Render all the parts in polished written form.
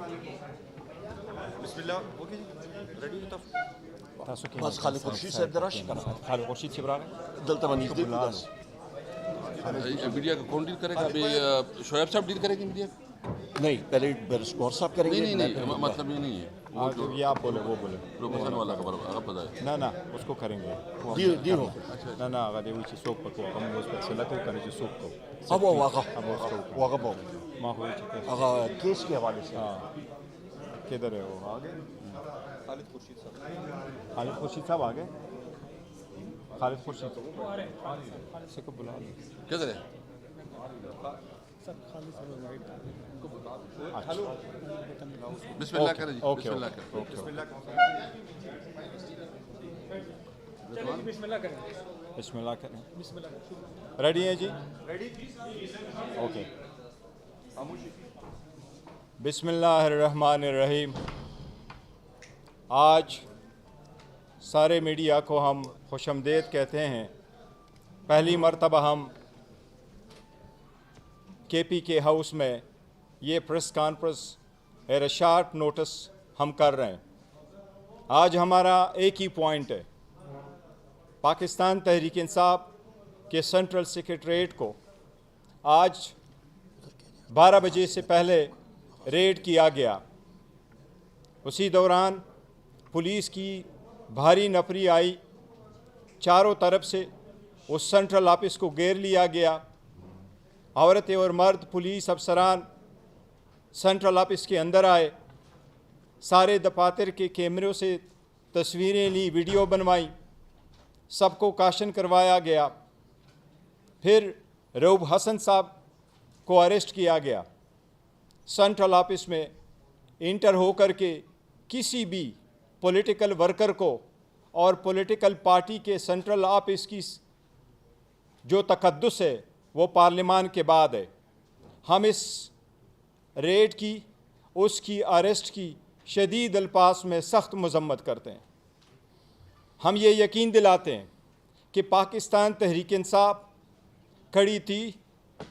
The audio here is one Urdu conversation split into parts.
بسم الله اوكي ریډي تاسو کې بس خالد خورشید صاحب درش کړه. خالد خورشید صاحب راغی دلته باندې دې بس میڈیا کا کون ڈیل کرے گا؟ ابھی شعیب صاحب ڈیل کریں گے میڈیا؟ نہیں پہلے برسکور صاحب کریں گے. نہیں مطلب یہ نہیں ہے یہ آپ بولے وہ بولے پروفیسر والا کا آپ بتائیں. نه اس کو کریں گے دی ہو نه هغه دی چې څوک پکو هغه موږ په سلا کو کنه چې څوک کو اب وہ واقع ما هو چې هغه کیس کے حوالے سے کدھر ہے وہ آگے خالد خورشید صاحب آگے خالد خورشید سے کو بلا لو کدھر ہے؟ بسم اللہ کریں جی. بسم اللہ کریں. بسم اللہ کریں. ریڈی ہیں جی؟ اوکے. بسم اللہ الرحمن الرحیم. آج سارے میڈیا کو ہم خوش آمدید کہتے ہیں. پہلی مرتبہ ہم کے پی کے ہاؤس میں یہ پریس کانفرنس ایئر شارٹ نوٹس ہم کر رہے ہیں. آج ہمارا ایک ہی پوائنٹ ہے. پاکستان تحریک انصاف کے سینٹرل سیکریٹریٹ کو آج 12 بجے سے پہلے ریڈ کیا گیا. اسی دوران پولیس کی بھاری نفری آئی. چاروں طرف سے اس سینٹرل آفس کو گھیر لیا گیا. عورتیں اور مرد پولیس افسران سینٹرل آفس کے اندر آئے. سارے دفاتر کے کیمروں سے تصویریں لی, ویڈیو بنوائی. سب کو کاشن کروایا گیا. پھر رعوف حسن صاحب کو اریسٹ کیا گیا. سینٹرل آفس میں انٹر ہو کر کے کسی بھی پولیٹیکل ورکر کو اور پولیٹیکل پارٹی کے سینٹرل آفس کی جو تقدس ہے وہ پارلیمان کے بعد ہے. ہم اس ریڈ کی, اس کی اریسٹ کی شدید الفاظ میں سخت مذمت کرتے ہیں. ہم یہ یقین دلاتے ہیں کہ پاکستان تحریک انصاف کھڑی تھی,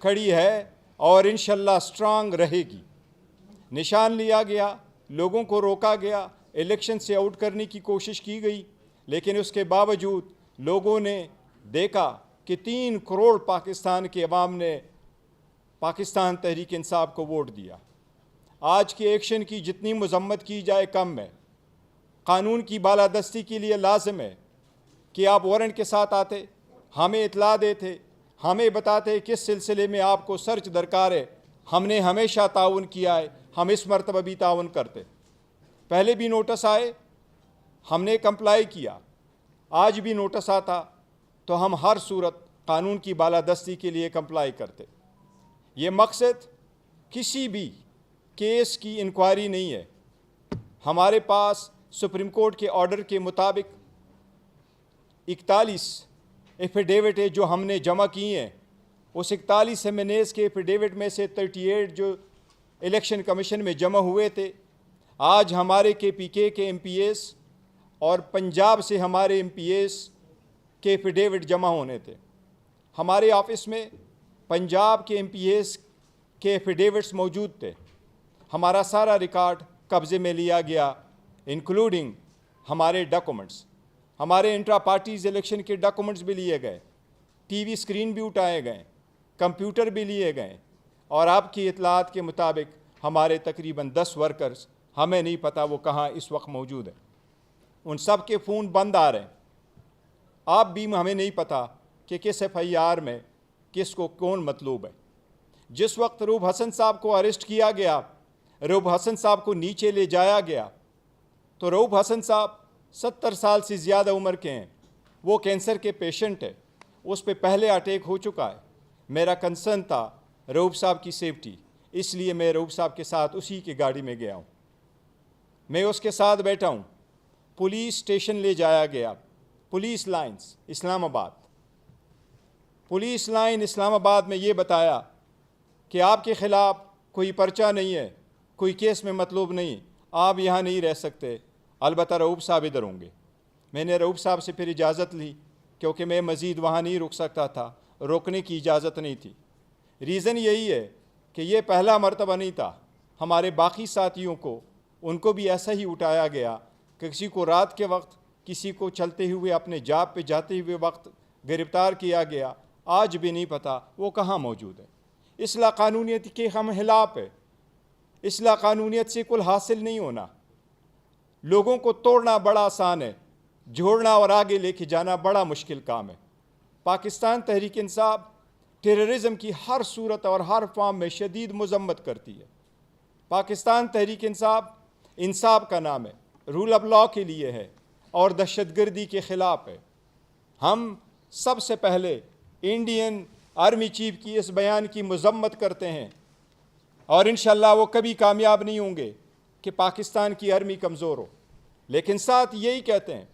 کھڑی ہے اور انشاءاللہ اسٹرانگ رہے گی. نشان لیا گیا, لوگوں کو روکا گیا, الیکشن سے آؤٹ کرنے کی کوشش کی گئی, لیکن اس کے باوجود لوگوں نے دیکھا کہ 3 کروڑ پاکستان کے عوام نے پاکستان تحریک انصاف کو ووٹ دیا. آج کے ایکشن کی جتنی مذمت کی جائے کم ہے. قانون کی بالادستی کے لیے لازم ہے کہ آپ وارنٹ کے ساتھ آتے, ہمیں اطلاع دیتے, ہمیں بتاتے کس سلسلے میں آپ کو سرچ درکار ہے. ہم نے ہمیشہ تعاون کیا ہے, ہم اس مرتبہ بھی تعاون کرتے. پہلے بھی نوٹس آئے, ہم نے کمپلائی کیا. آج بھی نوٹس آتا تو ہم ہر صورت قانون کی بالادستی کے لیے کمپلائی کرتے. یہ مقصد کسی بھی کیس کی انکوائری نہیں ہے. ہمارے پاس سپریم کورٹ کے آرڈر کے مطابق 41 ایفیڈیوٹ ہے جو ہم نے جمع کی ہیں. اس 41 ایمنیز کے ایفیڈیوٹ میں سے 38 جو الیکشن کمیشن میں جمع ہوئے تھے. آج ہمارے کے پی کے ایم پی ایس اور پنجاب سے ہمارے ایم پی ایس کے ایفیڈیوٹ جمع ہونے تھے. ہمارے آفس میں پنجاب کے ایم پی ایس کے ایفیڈیوٹس موجود تھے. ہمارا سارا ریکارڈ قبضے میں لیا گیا, انکلوڈنگ ہمارے ڈاکومنٹس. ہمارے انٹرا پارٹیز الیکشن کے ڈاکومنٹس بھی لیے گئے, ٹی وی اسکرین بھی اٹھائے گئے, کمپیوٹر بھی لیے گئے. اور آپ کی اطلاعات کے مطابق ہمارے تقریباً 10 ورکرز, ہمیں نہیں پتہ وہ کہاں اس وقت موجود ہیں. ان سب کے فون بند آ رہے ہیں. آپ بھی ہمیں نہیں پتہ کہ کس ایف آئی آر میں کس کو کون مطلوب ہے. جس وقت رعوف حسن صاحب کو اریسٹ کیا گیا, رعوف حسن صاحب کو نیچے لے جایا گیا, تو رعوف حسن صاحب 70 سال سے زیادہ عمر کے ہیں. وہ کینسر کے پیشنٹ ہے, اس پہ پہلے اٹیک ہو چکا ہے. میرا کنسرن تھا رعوف صاحب کی سیفٹی, اس لیے میں رعوف صاحب کے ساتھ اسی کی گاڑی میں گیا ہوں. میں اس کے ساتھ بیٹھا ہوں. پولیس اسٹیشن لے جایا گیا, پولیس لائنز اسلام آباد. پولیس لائن اسلام آباد میں یہ بتایا کہ آپ کے خلاف کوئی پرچہ نہیں ہے, کوئی کیس میں مطلوب نہیں, آپ یہاں نہیں رہ سکتے, البتہ رعوف صاحب ادھر ہوں گے. میں نے رعوف صاحب سے پھر اجازت لی کیونکہ میں مزید وہاں نہیں رک سکتا تھا, روکنے کی اجازت نہیں تھی. ریزن یہی ہے کہ یہ پہلا مرتبہ نہیں تھا. ہمارے باقی ساتھیوں کو ان کو بھی ایسا ہی اٹھایا گیا کہ کسی کو رات کے وقت، کسی کو چلتے ہوئے اپنے جاب پہ جاتے ہوئے وقت گرفتار کیا گیا. آج بھی نہیں پتہ وہ کہاں موجود ہے. اصلاح قانونیت کے ہم خلاف ہے. اصلاح قانونیت سے کل حاصل نہیں ہونا. لوگوں کو توڑنا بڑا آسان ہے، جوڑنا اور آگے لے کے جانا بڑا مشکل کام ہے. پاکستان تحریک انصاف ٹیررزم کی ہر صورت اور ہر فارم میں شدید مذمت کرتی ہے. پاکستان تحریک انصاف کا نام ہے، رول آف لاء کے لیے ہے اور دہشت گردی کے خلاف ہے. ہم سب سے پہلے انڈین آرمی چیف کی اس بیان کی مذمت کرتے ہیں اور انشاءاللہ وہ کبھی کامیاب نہیں ہوں گے کہ پاکستان کی آرمی کمزور ہو. لیکن ساتھ یہی کہتے ہیں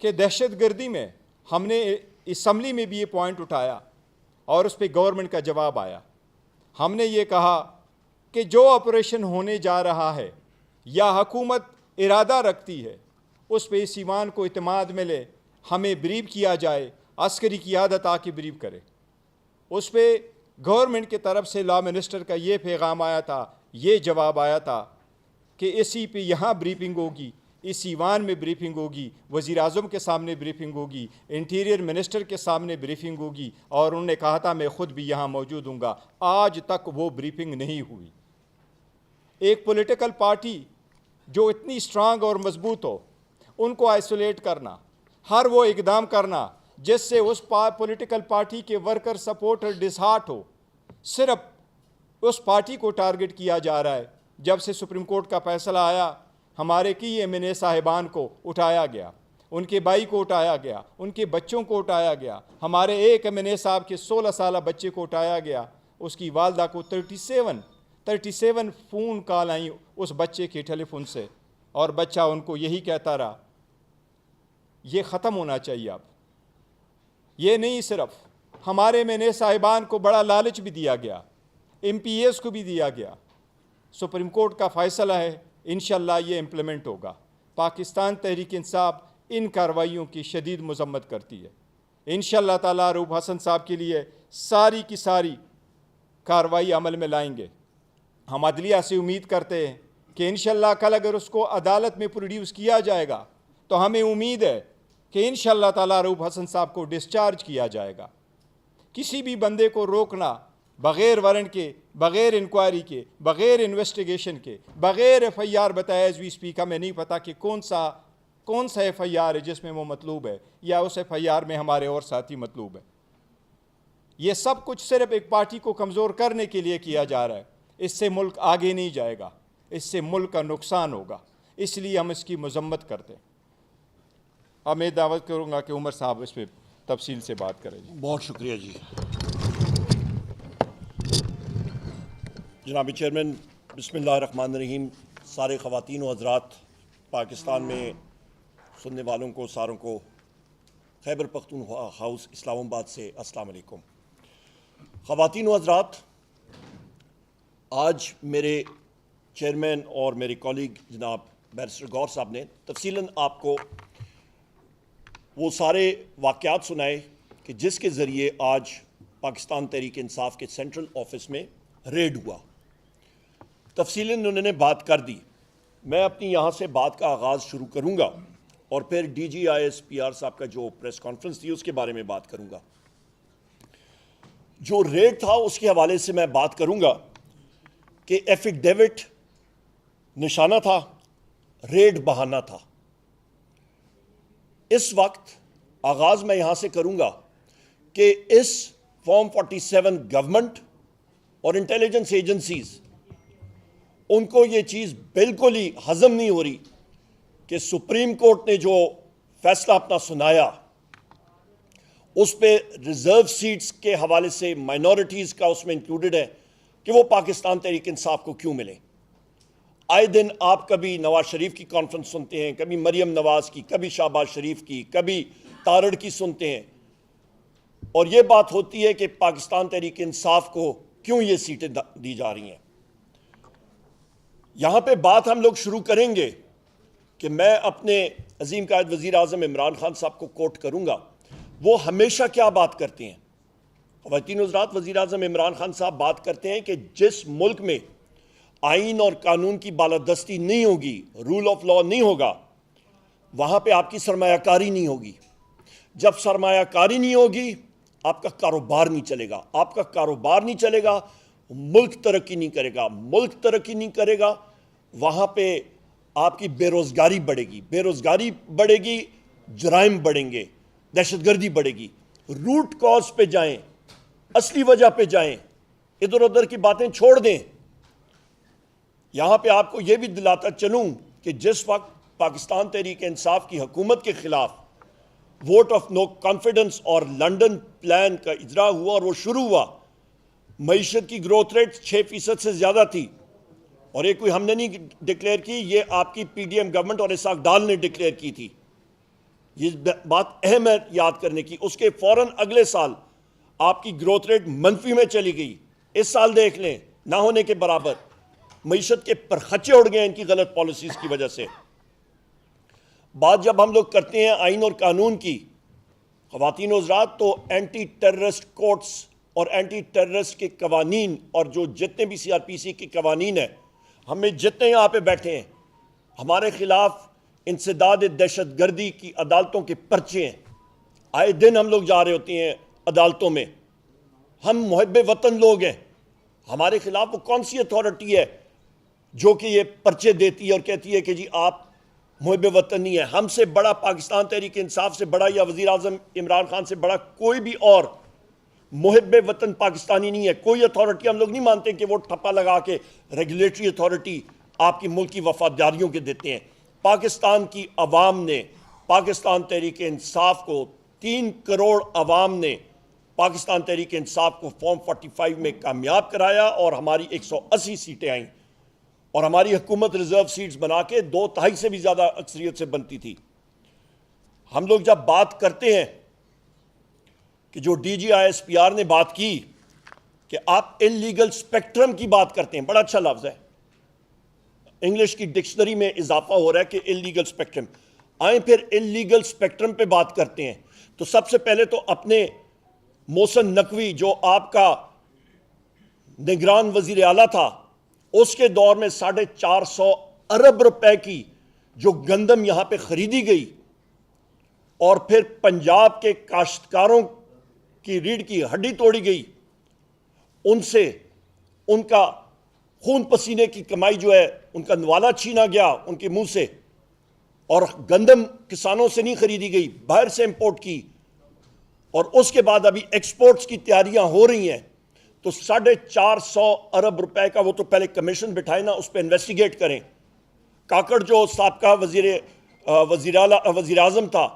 کہ دہشت گردی میں ہم نے اسمبلی میں بھی یہ پوائنٹ اٹھایا اور اس پہ گورنمنٹ کا جواب آیا. ہم نے یہ کہا کہ جو آپریشن ہونے جا رہا ہے یا حکومت ارادہ رکھتی ہے اس پہ اس ایوان کو اعتماد ملے، ہمیں بریف کیا جائے، عسکری قیادت آ کے بریف کرے. اس پہ گورنمنٹ کی طرف سے لا منسٹر کا یہ پیغام آیا تھا، یہ جواب آیا تھا کہ اسی پہ یہاں بریفنگ ہوگی، اس ایوان میں بریفنگ ہوگی، وزیر اعظم کے سامنے بریفنگ ہوگی، انٹیریئر منسٹر کے سامنے بریفنگ ہوگی، اور انہوں نے کہا تھا میں خود بھی یہاں موجود ہوں گا. آج تک وہ بریفنگ نہیں ہوئی. ایک پولیٹیکل پارٹی جو اتنی اسٹرانگ اور مضبوط ہو ان کو آئسولیٹ کرنا، ہر وہ اقدام کرنا جس سے اس پولیٹیکل پارٹی کے ورکر سپورٹر ڈسہارٹ ہو، صرف اس پارٹی کو ٹارگٹ کیا جا رہا ہے. جب سے سپریم کورٹ کا فیصلہ آیا ہمارے کئی ایم این اے صاحبان کو اٹھایا گیا، ان کے بھائی کو اٹھایا گیا، ان کے بچوں کو اٹھایا گیا. ہمارے ایک ایم این اے صاحب کے 16 سالہ بچے کو اٹھایا گیا. اس کی والدہ کو 37 فون کال آئیں اس بچے کے ٹیلی فون سے، اور بچہ ان کو یہی کہتا رہا یہ ختم ہونا چاہیے. اب یہ نہیں، صرف ہمارے ایم این اے صاحبان کو بڑا لالچ بھی دیا گیا، ایم پی ایس کو بھی دیا گیا. سپریم کورٹ کا فیصلہ ہے، انشاءاللہ یہ امپلیمنٹ ہوگا. پاکستان تحریک انصاف ان کارروائیوں کی شدید مذمت کرتی ہے. انشاءاللہ تعالیٰ رؤوف حسن صاحب کے لیے ساری کی ساری کارروائی عمل میں لائیں گے. ہم عدلیہ سے امید کرتے ہیں کہ انشاءاللہ کل اگر اس کو عدالت میں پروڈیوس کیا جائے گا تو ہمیں امید ہے کہ انشاءاللہ تعالیٰ رؤوف حسن صاحب کو ڈسچارج کیا جائے گا. کسی بھی بندے کو روکنا بغیر وارنٹ کے، بغیر انکوائری کے، بغیر انویسٹیگیشن کے، بغیر ایف آئی آر بتایا ایز وی اسپیک، ہمیں نہیں پتا کہ کون سا ایف آئی آر ہے جس میں وہ مطلوب ہے یا اس ایف آئی آر میں ہمارے اور ساتھی مطلوب ہے. یہ سب کچھ صرف ایک پارٹی کو کمزور کرنے کے لیے کیا جا رہا ہے. اس سے ملک آگے نہیں جائے گا، اس سے ملک کا نقصان ہوگا. اس لیے ہم اس کی مذمت کرتے ہیں. اب میں دعوت کروں گا کہ عمر صاحب اس پہ تفصیل سے بات کریں. بہت شکریہ جی. جناب چیئرمین، بسم اللہ الرحمن الرحیم. سارے خواتین و حضرات، پاکستان میں سننے والوں کو ساروں کو خیبر پختونخوا ہاؤس اسلام آباد سے السلام علیکم. خواتین و حضرات، آج میرے چیئرمین اور میرے کولیگ جناب بیرسٹر گور صاحب نے تفصیلاً آپ کو وہ سارے واقعات سنائے کہ جس کے ذریعے آج پاکستان تحریک انصاف کے سینٹرل آفس میں ریڈ ہوا. تفصیلاً انہوں نے بات کر دی. میں اپنی یہاں سے بات کا آغاز شروع کروں گا اور پھر D G I S P R صاحب کا جو پریس کانفرنس تھی اس کے بارے میں بات کروں گا. جو ریڈ تھا اس کے حوالے سے میں بات کروں گا کہ ایفیڈیوٹ نشانہ تھا، ریڈ بہانہ تھا. اس وقت آغاز میں یہاں سے کروں گا کہ اس فارم 47 گورنمنٹ اور انٹیلیجنس ایجنسیز ان کو یہ چیز بالکل ہی ہضم نہیں ہو رہی کہ سپریم کورٹ نے جو فیصلہ اپنا سنایا اس پہ ریزرو سیٹس کے حوالے سے مائنورٹیز کا اس میں انکلوڈڈ ہے کہ وہ پاکستان تحریک انصاف کو کیوں ملے. آئے دن آپ کبھی نواز شریف کی کانفرنس سنتے ہیں، کبھی مریم نواز کی، کبھی شہباز شریف کی، کبھی تارڑ کی سنتے ہیں، اور یہ بات ہوتی ہے کہ پاکستان تحریک انصاف کو کیوں یہ سیٹیں دی جا رہی ہیں. یہاں پہ بات ہم لوگ شروع کریں گے کہ میں اپنے عظیم قائد وزیر اعظم عمران خان صاحب کو کوٹ کروں گا. وہ ہمیشہ کیا بات کرتے ہیں خواتین حضرات؟ وزیر اعظم عمران خان صاحب بات کرتے ہیں کہ جس ملک میں آئین اور قانون کی بالادستی نہیں ہوگی, رول آف لا نہیں ہوگا, وہاں پہ آپ کی سرمایہ کاری نہیں ہوگی. جب سرمایہ کاری نہیں ہوگی آپ کا کاروبار نہیں چلے گا. آپ کا کاروبار نہیں چلے گا, ملک ترقی نہیں کرے گا. ملک ترقی نہیں کرے گا, وہاں پہ آپ کی بے روزگاری بڑھے گی. بے روزگاری بڑھے گی, جرائم بڑھیں گے, دہشت گردی بڑھے گی. روٹ کاز پہ جائیں, اصلی وجہ پہ جائیں, ادھر ادھر کی باتیں چھوڑ دیں. یہاں پہ آپ کو یہ بھی دلاتا چلوں کہ جس وقت پاکستان تحریک انصاف کی حکومت کے خلاف ووٹ آف نو کانفیڈنس اور لنڈن پلان کا اجرا ہوا اور وہ شروع ہوا, معیشت کی گروتھ ریٹ 6% سے زیادہ تھی, اور یہ کوئی ہم نے نہیں ڈکلیئر کی, یہ آپ کی پی ڈی ایم گورنمنٹ اور اسحاق ڈال نے ڈکلیئر کی تھی. یہ بات اہم ہے یاد کرنے کی. اس کے فوراً اگلے سال آپ کی گروتھ ریٹ منفی میں چلی گئی. اس سال دیکھ لیں, نہ ہونے کے برابر. معیشت کے پرخچے اڑ گئے ان کی غلط پالیسیز کی وجہ سے. بات جب ہم لوگ کرتے ہیں آئین اور قانون کی, خواتین و حضرات, تو اینٹی ٹیررسٹ کورٹس اور اینٹی ٹیررسٹ کے قوانین اور جو جتنے بھی سی آر پی سی کے قوانین ہیں, ہمیں جتنے یہاں پہ بیٹھے ہیں, ہمارے خلاف انسداد دہشت گردی کی عدالتوں کے پرچے ہیں. آئے دن ہم لوگ جا رہے ہوتے ہیں عدالتوں میں. ہم محب وطن لوگ ہیں, ہمارے خلاف وہ کون سی اتھارٹی ہے جو کہ یہ پرچے دیتی ہے اور کہتی ہے کہ جی آپ محب وطن نہیں ہے؟ ہم سے بڑا, پاکستان تحریک انصاف سے بڑا یا وزیر اعظم عمران خان سے بڑا کوئی بھی اور محب وطن پاکستانی نہیں ہے. کوئی اتھارٹی ہم لوگ نہیں مانتے کہ وہ ٹھپا لگا کے ریگولیٹری اتھارٹی آپ کی ملک کی وفاداریوں کے دیتے ہیں. پاکستان کی عوام نے پاکستان تحریک انصاف کو, 3 کروڑ عوام نے پاکستان تحریک انصاف کو فارم 45 میں کامیاب کرایا, اور ہماری 180 سیٹیں آئیں, اور ہماری حکومت ریزرو سیٹس بنا کے 2/3 سے بھی زیادہ اکثریت سے بنتی تھی. ہم لوگ جب بات کرتے ہیں کہ جو D G I S P R نے بات کی کہ آپ انلیگل اسپیکٹرم کی بات کرتے ہیں, بڑا اچھا لفظ ہے, انگلش کی ڈکشنری میں اضافہ ہو رہا ہے کہ انلیگل اسپیکٹرم. آئیں پھر انلیگل اسپیکٹرم پہ بات کرتے ہیں. تو سب سے پہلے تو اپنے محسن نقوی جو آپ کا نگران وزیر اعلیٰ تھا, اس کے دور میں 450 ارب روپے کی جو گندم یہاں پہ خریدی گئی, اور پھر پنجاب کے کاشتکاروں کی ریڑھ کی ہڈی توڑی گئی, ان سے ان کا خون پسینے کی کمائی جو ہے ان کا نوالا چھینا گیا ان کے منہ سے, اور گندم کسانوں سے نہیں خریدی گئی, باہر سے امپورٹ کی, اور اس کے بعد ابھی ایکسپورٹس کی تیاریاں ہو رہی ہیں. تو 450 ارب روپے کا وہ تو پہلے کمیشن بٹھائے نا, اس پہ انویسٹیگیٹ کریں. کاکڑ جو سابقہ وزیر اعظم تھا,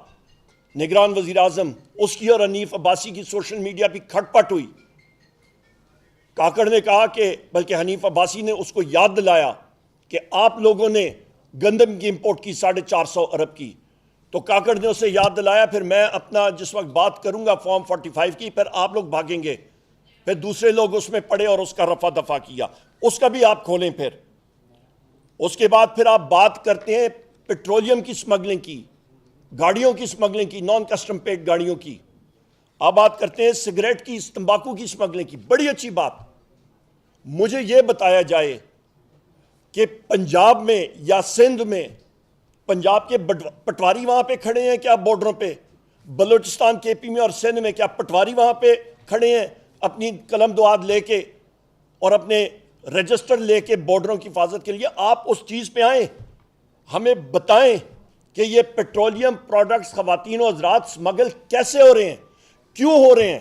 نگران وزیر اعظم, اس کی اور حنیف عباسی کی سوشل میڈیا پہ کھٹ پٹ ہوئی. کاکڑ نے کہا کہ, بلکہ حنیف عباسی نے اس کو یاد دلایا کہ آپ لوگوں نے گندم کی امپورٹ کی 450 ارب کی. تو کاکڑ نے اسے یاد دلایا, پھر میں اپنا جس وقت بات کروں گا فارم 45 کی, پھر آپ لوگ بھاگیں گے, پھر دوسرے لوگ اس میں پڑے اور اس کا رفع دفع کیا. اس کا بھی آپ کھولیں. پھر اس کے بعد پھر آپ بات کرتے ہیں پیٹرولیم کی سمگلنگ کی, گاڑیوں کی سمگلنگ کی, نان کسٹم پیڈ گاڑیوں کی. آپ بات کرتے ہیں سگریٹ کی, تمباکو کی سمگلنگ کی. بڑی اچھی بات. مجھے یہ بتایا جائے کہ پنجاب میں یا سندھ میں, پنجاب کے پٹواری وہاں پہ کھڑے ہیں کیا بارڈروں پہ, بلوچستان کے پی میں اور سندھ میں کیا پٹواری وہاں پہ کھڑے ہیں اپنی قلم دعاد لے کے اور اپنے رجسٹر لے کے بارڈروں کی حفاظت کے لیے؟ آپ اس چیز پہ آئیں, ہمیں بتائیں کہ یہ پیٹرولیم پروڈکٹس خواتین و حضرات سمگل کیسے ہو رہے ہیں, کیوں ہو رہے ہیں.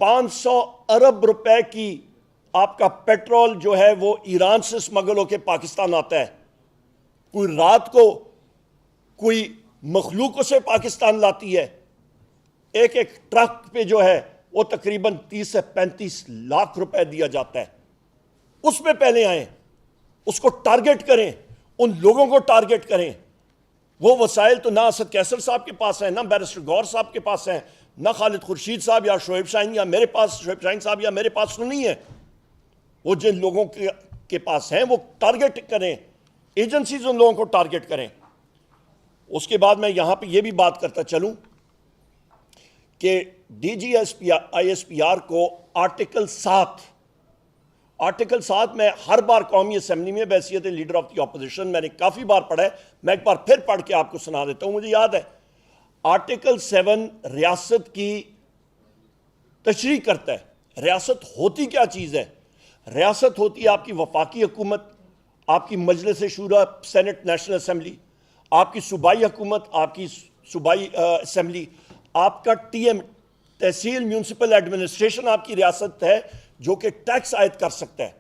500 ارب روپے کی آپ کا پیٹرول جو ہے وہ ایران سے سمگل ہو کے پاکستان آتا ہے. کوئی رات کو کوئی مخلوق اسے پاکستان لاتی ہے. ایک ٹرک پہ جو ہے وہ تقریباً 30 سے 35 لاکھ روپے دیا جاتا ہے. اس پہ پہلے آئیں, اس کو ٹارگٹ کریں, ان لوگوں کو ٹارگٹ کریں. وہ وسائل تو نہ اسد کیسر صاحب کے پاس ہیں, نہ بیرسٹر غور صاحب کے پاس ہیں, نہ خالد خورشید صاحب یا شعیب شاہین یا میرے پاس, شعیب شاہین صاحب یا میرے پاس تو نہیں ہے. وہ جن لوگوں کے پاس ہیں وہ ٹارگٹ کریں, ایجنسیز ان لوگوں کو ٹارگٹ کریں. اس کے بعد میں یہاں پہ یہ بھی بات کرتا چلوں کہ D G I S P R کو آرٹیکل 7 آرٹیکل 7 میں ہر بار قومی اسمبلی میں بحیثیت لیڈر آف دی اپوزیشن میں نے کافی بار پڑھا ہے، میں ایک بار پھر پڑھ کے آپ کو سنا دیتا ہوں. مجھے یاد ہے آرٹیکل 7 ریاست کی تشریح کرتا ہے. ریاست ہوتی کیا چیز ہے؟ ریاست ہوتی ہے آپ کی وفاقی حکومت، آپ کی مجلس شورا سینٹ نیشنل اسمبلی، آپ کی صوبائی حکومت، آپ کی صوبائی اسمبلی، آپ کا ٹی ایم تحصیل میونسپل ایڈمنسٹریشن آپ کی ریاست ہے جو کہ ٹیکس عائد کر سکتا ہے.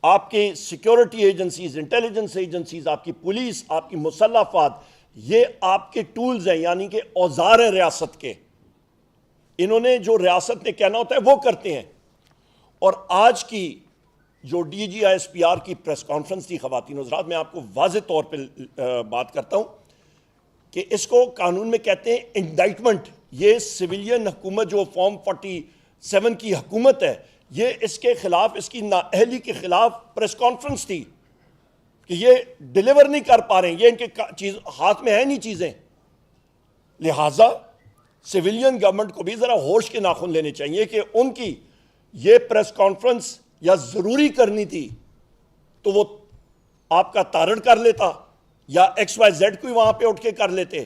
آپ کی سیکیورٹی ایجنسیز، انٹیلیجنس ایجنسیز، آپ کی پولیس، آپ کی مسلح افواج، یہ آپ کے ٹولز ہیں، یعنی کہ اوزار ہیں ریاست کے. انہوں نے جو ریاست نے کہنا ہوتا ہے وہ کرتے ہیں. اور آج کی جو D G I S P R کی پریس کانفرنس تھی خواتین حضرات، میں آپ کو واضح طور پہ بات کرتا ہوں کہ اس کو قانون میں کہتے ہیں انڈائٹمنٹ. یہ سویلین حکومت جو فارم 47 کی حکومت ہے، یہ اس کے خلاف، اس کی نااہلی کے خلاف پریس کانفرنس تھی کہ یہ ڈیلیور نہیں کر پا رہے ہیں، یہ ان کے ہاتھ میں ہے نہیں چیزیں. لہٰذا سویلین گورنمنٹ کو بھی ذرا ہوش کے ناخن لینے چاہیے کہ ان کی یہ پریس کانفرنس یا ضروری کرنی تھی تو وہ آپ کا تارڑ کر لیتا یا ایکس وائی زیڈ کوئی وہاں پہ اٹھ کے کر لیتے.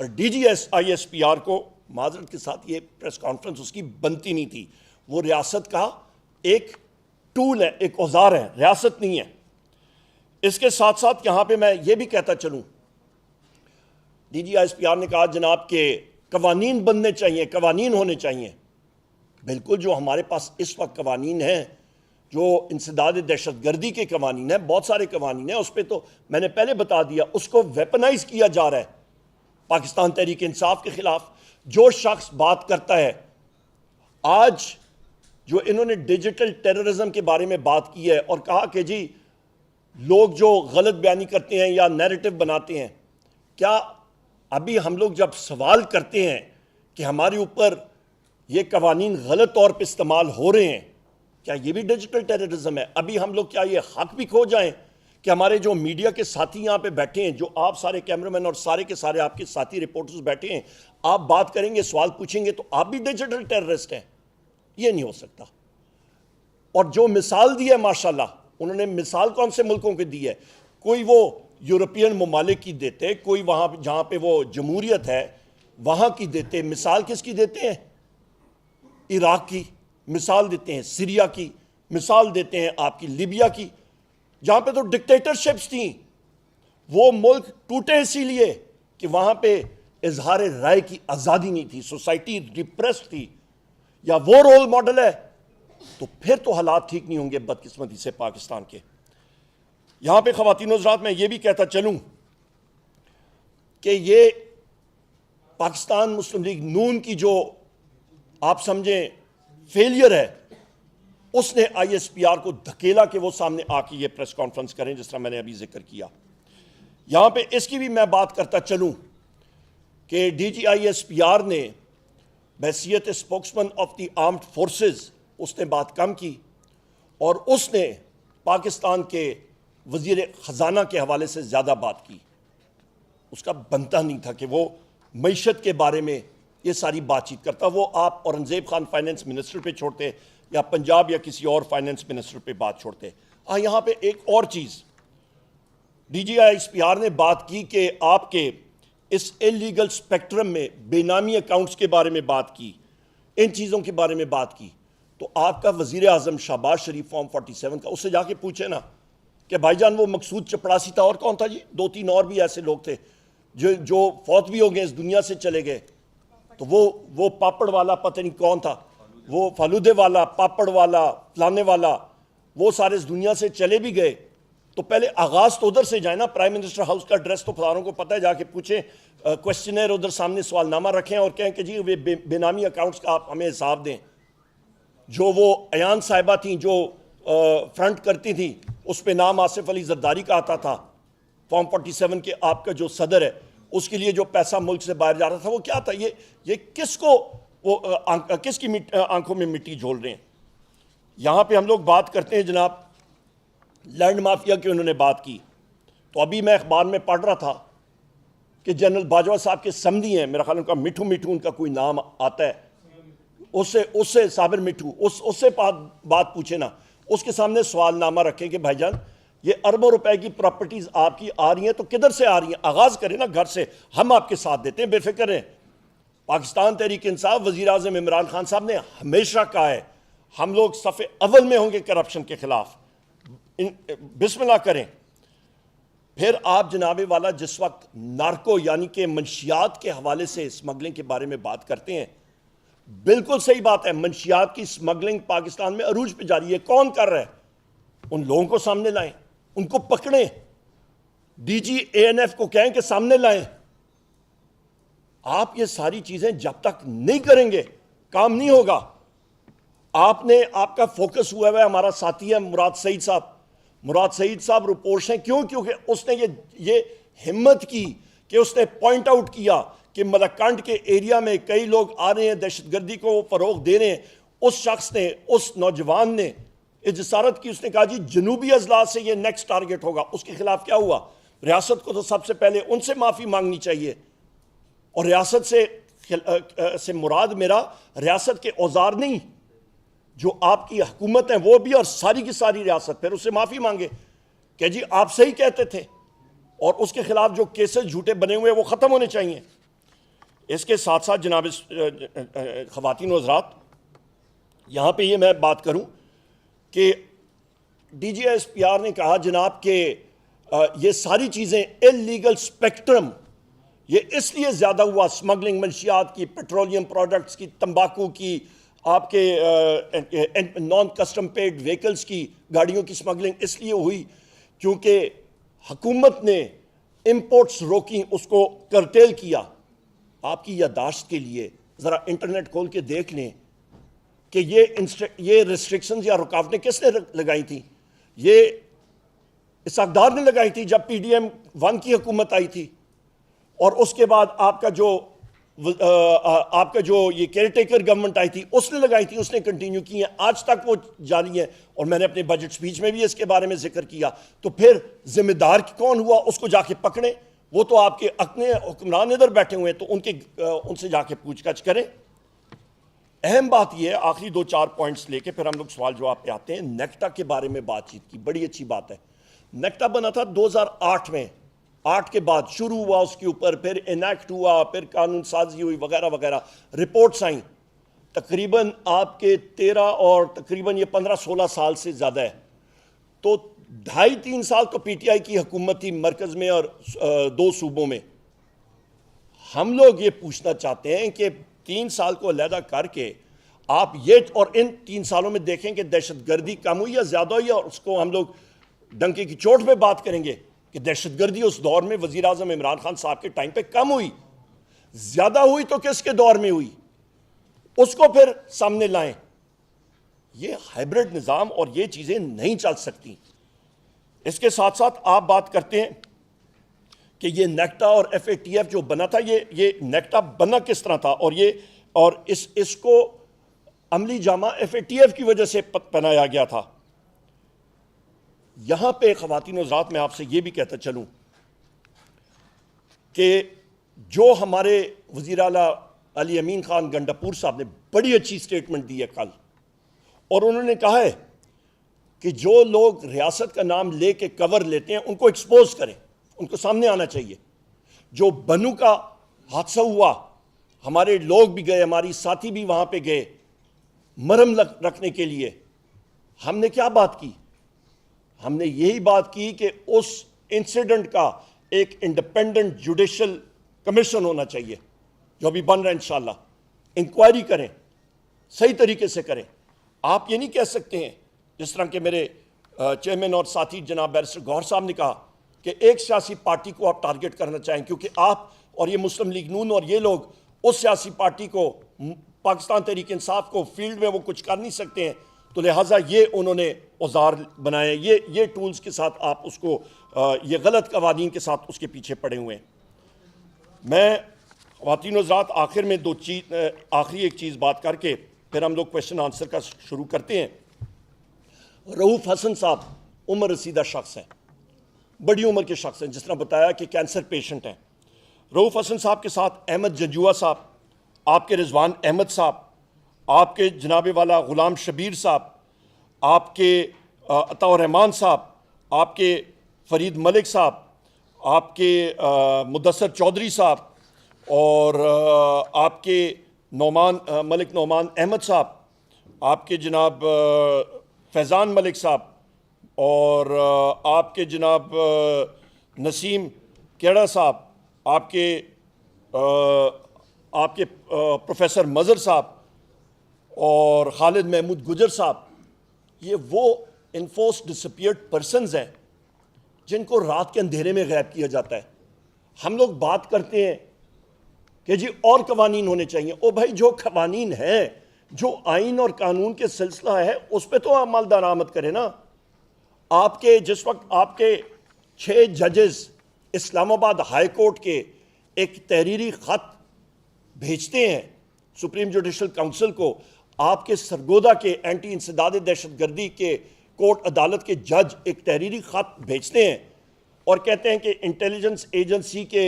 اور D G S I S P R کو معذرت کے ساتھ یہ پریس کانفرنس اس کی بنتی نہیں تھی. وہ ریاست کا ایک ٹول ہے، ایک اوزار ہے، ریاست نہیں ہے. اس کے ساتھ ساتھ یہاں پہ میں یہ بھی کہتا چلوں، D G I S P R نے کہا جناب کہ قوانین بننے چاہیے، قوانین ہونے چاہیے. بالکل، جو ہمارے پاس اس وقت قوانین ہیں، جو انسداد دہشت گردی کے قوانین ہیں، بہت سارے قوانین ہیں، اس پہ تو میں نے پہلے بتا دیا، اس کو ویپنائز کیا جا رہا ہے پاکستان تحریک انصاف کے خلاف. جو شخص بات کرتا ہے، آج جو انہوں نے ڈیجیٹل ٹیررزم کے بارے میں بات کی ہے اور کہا کہ جی لوگ جو غلط بیانی کرتے ہیں یا نیریٹو بناتے ہیں، کیا ابھی ہم لوگ جب سوال کرتے ہیں کہ ہمارے اوپر یہ قوانین غلط طور پہ استعمال ہو رہے ہیں، کیا یہ بھی ڈیجیٹل ٹیررزم ہے؟ ابھی ہم لوگ کیا یہ حق بھی کھو جائیں کہ ہمارے جو میڈیا کے ساتھی یہاں پہ بیٹھے ہیں، جو آپ سارے کیمرامین اور سارے کے سارے آپ کے ساتھی رپورٹرز بیٹھے ہیں، آپ بات کریں گے، سوال پوچھیں گے تو آپ بھی ڈیجیٹل ٹیررسٹ ہیں؟ یہ نہیں ہو سکتا. اور جو مثال دی ہے ماشاءاللہ، انہوں نے مثال کون سے ملکوں کی دی ہے؟ کوئی وہ یورپین ممالک کی دیتے، کوئی وہاں جہاں پہ وہ جمہوریت ہے وہاں کی دیتے. مثال کس کی دیتے ہیں؟ عراق کی مثال دیتے ہیں، سیریا کی مثال دیتے ہیں، آپ کی لیبیا کی، جہاں پہ تو ڈکٹیٹرشپس تھیں. وہ ملک ٹوٹے اسی لیے کہ وہاں پہ اظہار رائے کی آزادی نہیں تھی، سوسائٹی ڈپریسڈ تھی. یا وہ رول ماڈل ہے تو پھر تو حالات ٹھیک نہیں ہوں گے بدقسمتی سے پاکستان کے. یہاں پہ خواتین و حضرات میں یہ بھی کہتا چلوں کہ یہ پاکستان مسلم لیگ نون کی جو آپ سمجھیں فیلئر ہے، اس نے آئی ایس پی آر کو دھکیلا کہ وہ سامنے آ کے یہ پریس کانفرنس کریں جس طرح میں نے ابھی ذکر کیا. یہاں پہ اس کی بھی میں بات کرتا چلوں کہ D G I S P R نے بحیثیت spokesman of the armed forces اس نے بات کم کی، اور اس نے پاکستان کے وزیر خزانہ کے حوالے سے زیادہ بات کی. اس کا بنتا نہیں تھا کہ وہ معیشت کے بارے میں یہ ساری بات چیت کرتا. وہ آپ اورنگزیب خان فائنینس منسٹر پہ چھوڑتے یا پنجاب یا کسی اور فائنینس منسٹر پہ بات چھوڑتے. یہاں پہ ایک اور چیز D G I S P R نے بات کی کہ آپ کے اس انلیگل سپیکٹرم میں بے نامی اکاؤنٹس کے بارے میں بات کی، ان چیزوں کے بارے میں بات کی. تو آپ کا وزیر اعظم شہباز شریف فارم 47 کا، اس سے جا کے پوچھے نا کہ بھائی جان وہ مقصود چپڑاسی تھا، اور کون تھا جی؟ 2-3 اور بھی ایسے لوگ تھے جو فوت بھی ہو گئے، اس دنیا سے چلے گئے. تو وہ پاپڑ والا پتہ نہیں کون تھا، وہ فالودے والا، پاپڑ والا، فلانے والا، وہ سارے اس دنیا سے چلے بھی گئے. تو پہلے آغاز تو ادھر سے جائے نا. پرائم منسٹر ہاؤس کا ایڈریس تو فلانوں کو پتہ ہے، جا کے پوچھیں، کویسچنر ادھر سامنے سوال نامہ رکھیں اور کہیں کہ جی بے نامی اکاؤنٹس کا آپ ہمیں حساب دیں. جو وہ ایان صاحبہ تھیں جو فرنٹ کرتی تھیں، اس پہ نام آصف علی زرداری کا آتا تھا. فارم 47 کے آپ کا جو صدر ہے، اس کے لیے جو پیسہ ملک سے باہر جا رہا تھا وہ کیا تھا؟ یہ کس کو وہ کس کی آنکھوں میں مٹی جھول رہے ہیں؟ یہاں پہ ہم لوگ بات کرتے ہیں جناب لینڈ مافیا کی، انہوں نے بات کی. تو ابھی میں اخبار میں پڑھ رہا تھا کہ جنرل باجوہ صاحب کے سمدھی ہیں، میرا خیال ان کا مٹھو ان کا کوئی نام آتا ہے، اس سے صابر مٹھو، اس سے بات پوچھے نا. اس کے سامنے سوال نامہ رکھیں کہ بھائی جان یہ اربوں روپے کی پراپرٹیز آپ کی آ رہی ہیں تو کدھر سے آ رہی ہیں؟ آغاز کریں نا گھر سے، ہم آپ کے ساتھ دیتے ہیں، بے فکر ہیں۔ پاکستان تحریک انصاف، وزیر اعظم عمران خان صاحب نے ہمیشہ کہا ہے ہم لوگ صف اول میں ہوں گے کرپشن کے خلاف، بسم اللہ کریں۔ پھر آپ جناب والا جس وقت نارکو یعنی کہ منشیات کے حوالے سے اسمگلنگ کے بارے میں بات کرتے ہیں، بالکل صحیح بات ہے، منشیات کی اسمگلنگ پاکستان میں عروج پہ جاری ہے۔ کون کر رہا ہے؟ ان لوگوں کو سامنے لائیں، ان کو پکڑیں، ڈی جی اے این ایف کو کہیں کہ سامنے لائیں۔ آپ یہ ساری چیزیں جب تک نہیں کریں گے کام نہیں ہوگا۔ آپ کا فوکس ہوا ہے، ہمارا ساتھی ہے مراد سعید صاحب رپورٹس ہیں، کیونکہ اس نے یہ ہمت کی کہ اس نے پوائنٹ آؤٹ کیا کہ ملکنڈ کے ایریا میں کئی لوگ آ رہے ہیں، دہشت گردی کو فروغ دے رہے ہیں۔ اس شخص نے، اس نوجوان نے جسارت کی، اس نے کہا جی جنوبی اضلاع سے یہ نیکسٹ ٹارگٹ ہوگا۔ اس کے خلاف کیا ہوا؟ ریاست کو تو سب سے پہلے ان سے معافی مانگنی چاہیے، اور ریاست سے مراد میرا ریاست کے اوزار نہیں، جو آپ کی حکومت ہیں وہ بھی، اور ساری کی ساری ریاست پھر اس سے معافی مانگے کہ جی آپ صحیح کہتے تھے، اور اس کے خلاف جو کیسز جھوٹے بنے ہوئے وہ ختم ہونے چاہیے۔ اس کے ساتھ ساتھ جناب خواتین و حضرات، یہاں پہ یہ میں بات کروں کہ D G S P R نے کہا جناب کہ یہ ساری چیزیں اللیگل سپیکٹرم، یہ اس لیے زیادہ ہوا، اسمگلنگ منشیات کی، پیٹرولیم پروڈکٹس کی، تمباکو کی، آپ کے نان کسٹم پیڈ ویکلز کی، گاڑیوں کی اسمگلنگ اس لیے ہوئی کیونکہ حکومت نے امپورٹس روکی، اس کو کرٹیل کیا۔ آپ کی یادداشت کے لیے ذرا انٹرنیٹ کھول کے دیکھ لیں کہ یہ ریسٹرکشنز یا رکاوٹیں کس نے لگائی تھیں؟ یہ اسحاق ڈار نے لگائی تھی جب پی ڈی ایم 1 کی حکومت آئی تھی، اور اس کے بعد آپ کا جو یہ کیئر ٹیکر گورنمنٹ آئی تھی اس نے لگائی تھی، اس نے کنٹینیو کی ہیں، آج تک وہ جاری ہیں، اور میں نے اپنے بجٹ سپیچ میں بھی اس کے بارے میں ذکر کیا۔ تو پھر ذمہ دار کون ہوا؟ اس کو جا کے پکڑیں، وہ تو آپ کے اپنے حکمران ادھر بیٹھے ہوئے ہیں، تو ان سے جا کے پوچھ گچھ کریں۔ اہم بات یہ ہے، آخری 2-4 پوائنٹس لے کے پھر ہم لوگ سوال جواب پہ آتے ہیں۔ نیکٹا کے بارے میں بات چیت کی، بڑی اچھی بات ہے۔ نیکٹا بنا تھا 2008 میں، 8 کے بعد شروع ہوا اس کے اوپر، پھر انیکٹ ہوا، پھر قانون سازی ہوئی وغیرہ وغیرہ، رپورٹس آئیں، تقریباً آپ کے 13 اور تقریباً یہ 15-16 سال سے زیادہ ہے۔ تو 2.5-3 سال تو پی ٹی آئی کی حکومت تھی مرکز میں اور 2 صوبوں میں۔ ہم لوگ یہ پوچھنا چاہتے ہیں کہ 3 سال کو علیحدہ کر کے آپ یہ، اور ان 3 سالوں میں دیکھیں کہ دہشت گردی کم ہوئی یا زیادہ ہوئی، اور اس کو ہم لوگ ڈنکے کی چوٹ پہ بات کریں گے کہ دہشت گردی اس دور میں وزیر اعظم عمران خان صاحب کے ٹائم پہ کم ہوئی، زیادہ ہوئی تو کس کے دور میں ہوئی، اس کو پھر سامنے لائیں۔ یہ ہائبرڈ نظام اور یہ چیزیں نہیں چل سکتی۔ اس کے ساتھ ساتھ آپ بات کرتے ہیں کہ یہ نیکٹا اور ایف اے ٹی ایف جو بنا تھا، یہ نیکٹا بنا کس طرح تھا، اور اس کو عملی جامہ ایف اے ٹی ایف کی وجہ سے پہنایا گیا تھا۔ یہاں پہ خواتین و حضرات میں آپ سے یہ بھی کہتا چلوں کہ جو ہمارے وزیر اعلیٰ علی امین خان گنڈاپور صاحب نے بڑی اچھی سٹیٹمنٹ دی ہے کل، اور انہوں نے کہا ہے کہ جو لوگ ریاست کا نام لے کے کور لیتے ہیں ان کو ایکسپوز کریں، ان کو سامنے آنا چاہیے۔ جو بنو کا حادثہ ہوا، ہمارے لوگ بھی گئے، ہماری ساتھی بھی وہاں پہ گئے مرہم رکھنے کے لیے، ہم نے کیا بات کی؟ ہم نے یہی بات کی کہ اس انسیڈنٹ کا ایک انڈیپینڈنٹ جوڈیشل کمیشن ہونا چاہیے، جو ابھی بن رہا ہے انشاءاللہ، انکوائری کریں، صحیح طریقے سے کریں۔ آپ یہ نہیں کہہ سکتے ہیں جس طرح کہ میرے چیئرمین اور ساتھی جناب بیرسٹر گوہر صاحب نے کہا کہ ایک سیاسی پارٹی کو آپ ٹارگٹ کرنا چاہیں، کیونکہ آپ اور یہ مسلم لیگ نون اور یہ لوگ اس سیاسی پارٹی کو، پاکستان تحریک انصاف کو فیلڈ میں وہ کچھ کر نہیں سکتے ہیں، تو لہٰذا یہ انہوں نے اوزار بنائے، یہ ٹولز کے ساتھ آپ اس کو، یہ غلط قوانین کے ساتھ اس کے پیچھے پڑے ہوئے ہیں۔ میں خواتین و حضرات آخر میں آخری ایک چیز بات کر کے پھر ہم لوگ کویشچن آنسر کا شروع کرتے ہیں۔ رؤوف حسن صاحب عمر رسیدہ شخص ہیں، بڑی عمر کے شخص ہیں، جس طرح بتایا کہ کینسر پیشنٹ ہیں۔ رؤوف حسن صاحب کے ساتھ احمد جنجوعہ صاحب، آپ کے رضوان احمد صاحب، آپ کے جناب والا غلام شبیر صاحب، آپ کے عطا الرحمان صاحب، آپ کے فرید ملک صاحب، آپ کے مدثر چودھری صاحب، اور آپ کے ملک نعمان احمد صاحب، آپ کے جناب فیضان ملک صاحب، اور آپ کے جناب نسیم کیڑا صاحب، آپ کے پروفیسر مظہر صاحب اور خالد محمود گجر صاحب، یہ وہ انفورس ڈسپیئرڈ پرسنز ہیں جن کو رات کے اندھیرے میں غائب کیا جاتا ہے. ہم لوگ بات کرتے ہیں کہ جی اور قوانین ہونے چاہیے. او بھائی، جو قوانین ہیں، جو آئین اور قانون کے سلسلہ ہے، اس پہ تو عمل درآمد کرے نا. آپ کے جس وقت آپ کے 6 ججز اسلام آباد ہائی کورٹ کے ایک تحریری خط بھیجتے ہیں سپریم جوڈیشل کونسل کو، آپ کے سرگودا کے اینٹی انسداد دہشت گردی کے کورٹ عدالت کے جج ایک تحریری خط بھیجتے ہیں اور کہتے ہیں کہ انٹیلیجنس ایجنسی کے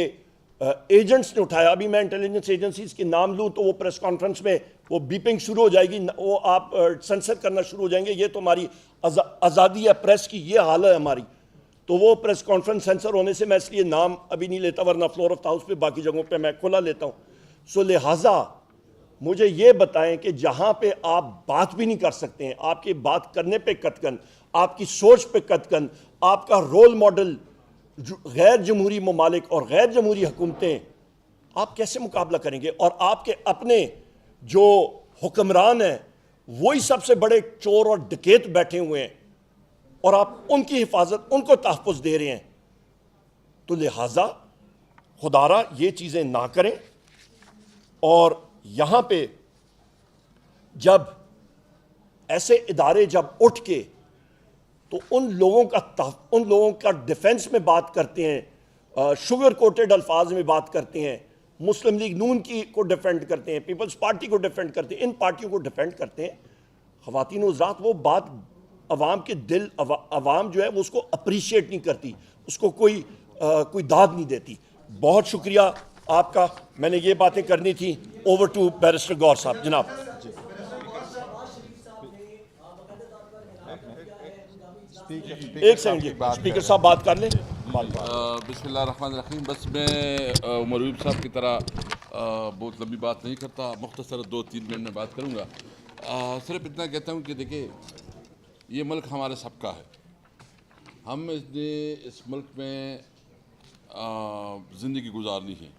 ایجنٹس نے اٹھایا. ابھی میں انٹیلیجنس ایجنسیز کے نام لوں تو وہ پریس کانفرنس میں وہ بیپنگ شروع ہو جائے گی، وہ آپ سنسر کرنا شروع ہو جائیں گے. یہ تو ہماری آزادی ہے پریس کی، یہ حال ہے ہماری. تو وہ پریس کانفرنس سینسر ہونے سے میں اس لیے نام ابھی نہیں لیتا، ورنہ فلور آف ہاؤس پہ باقی جگہوں پہ میں کھلا لیتا ہوں. سو لہٰذا مجھے یہ بتائیں کہ جہاں پہ آپ بات بھی نہیں کر سکتے ہیں، آپ کی بات کرنے پہ قطعاً، آپ کی سوچ پہ قطعاً، آپ کا رول ماڈل غیر جمہوری ممالک اور غیر جمہوری حکومتیں، آپ کیسے مقابلہ کریں گے؟ اور آپ کے اپنے جو حکمران ہیں وہی سب سے بڑے چور اور ڈکیت بیٹھے ہوئے ہیں اور آپ ان کی حفاظت، ان کو تحفظ دے رہے ہیں. تو لہٰذا خدارا یہ چیزیں نہ کریں. اور یہاں پہ جب ایسے ادارے جب اٹھ کے تو ان لوگوں کا ڈیفنس میں بات کرتے ہیں، شوگر کوٹڈ الفاظ میں بات کرتے ہیں، مسلم لیگ نون کو ڈیفینڈ کرتے ہیں، پیپلز پارٹی کو ڈیفینڈ کرتے ہیں، ان پارٹیوں کو ڈیفینڈ کرتے ہیں. خواتین و حضرات، وہ بات عوام کے عوام جو ہے وہ اس کو اپریشیٹ نہیں کرتی، اس کو کوئی داد نہیں دیتی. بہت شکریہ آپ کا. میں نے یہ باتیں کرنی تھی. اوور ٹو بیرسٹر گور صاحب. جناب ایک سیکنڈ، اسپیکر صاحب بات کر لیں. بسم اللہ الرحمن الرحیم. بس میں عمر ایوب صاحب کی طرح بہت لمبی بات نہیں کرتا، مختصر 2-3 منٹ میں بات کروں گا. صرف اتنا کہتا ہوں کہ دیکھیں، یہ ملک ہمارے سب کا ہے. ہم نے اس ملک میں زندگی گزارنی ہے.